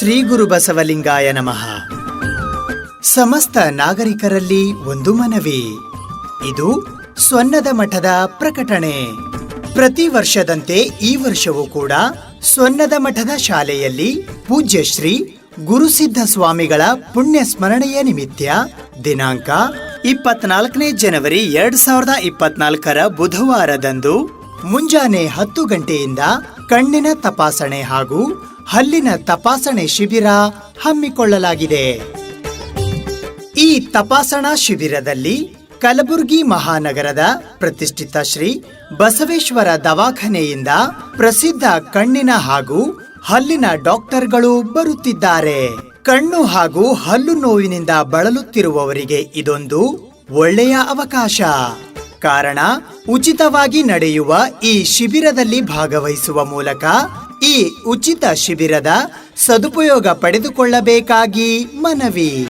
ಶ್ರೀ ಗುರು ಬಸವಲಿಂಗಾಯ ನಮಃ. ಸಮಸ್ತ ನಾಗರಿಕರಲ್ಲಿ ಒಂದು ಮನವಿ. ಇದು ಸ್ವರ್ಣದ ಮಠದ ಪ್ರಕಟಣೆ. ಪ್ರತಿ ವರ್ಷದಂತೆ ಈ ವರ್ಷವೂ ಕೂಡ ಸ್ವರ್ಣದ ಮಠದ ಶಾಲೆಯಲ್ಲಿ ಪೂಜ್ಯ ಶ್ರೀ ಗುರುಸಿದ್ಧ ಸ್ವಾಮಿಗಳ ಪುಣ್ಯ ಸ್ಮರಣೆಯ ನಿಮಿತ್ತ ದಿನಾಂಕ 24 ಜನವರಿ 2024 ಬುಧವಾರದಂದು ಮುಂಜಾನೆ 10 ಗಂಟೆಯಿಂದ ಕಣ್ಣಿನ ತಪಾಸಣೆ ಹಾಗೂ ಹಲ್ಲಿನ ತಪಾಸಣೆ ಶಿಬಿರ ಹಮ್ಮಿಕೊಳ್ಳಲಾಗಿದೆ. ಈ ತಪಾಸಣಾ ಶಿಬಿರದಲ್ಲಿ ಕಲಬುರಗಿ ಮಹಾನಗರದ ಪ್ರತಿಷ್ಠಿತ ಶ್ರೀ ಬಸವೇಶ್ವರ ದವಾಖಾನೆಯಿಂದ ಪ್ರಸಿದ್ಧ ಕಣ್ಣಿನ ಹಾಗೂ ಹಲ್ಲಿನ ಡಾಕ್ಟರ್ಗಳು ಬರುತ್ತಿದ್ದಾರೆ. ಕಣ್ಣು ಹಾಗೂ ಹಲ್ಲು ನೋವಿನಿಂದ ಬಳಲುತ್ತಿರುವವರಿಗೆ ಇದೊಂದು ಒಳ್ಳೆಯ ಅವಕಾಶ. ಕಾರಣ, ಉಚಿತವಾಗಿ ನಡೆಯುವ ಈ ಶಿಬಿರದಲ್ಲಿ ಭಾಗವಹಿಸುವ ಮೂಲಕ ಈ ಉಚಿತ ಶಿಬಿರದ ಸದುಪಯೋಗ ಪಡೆದುಕೊಳ್ಳಬೇಕಾಗಿ ಮನವಿ.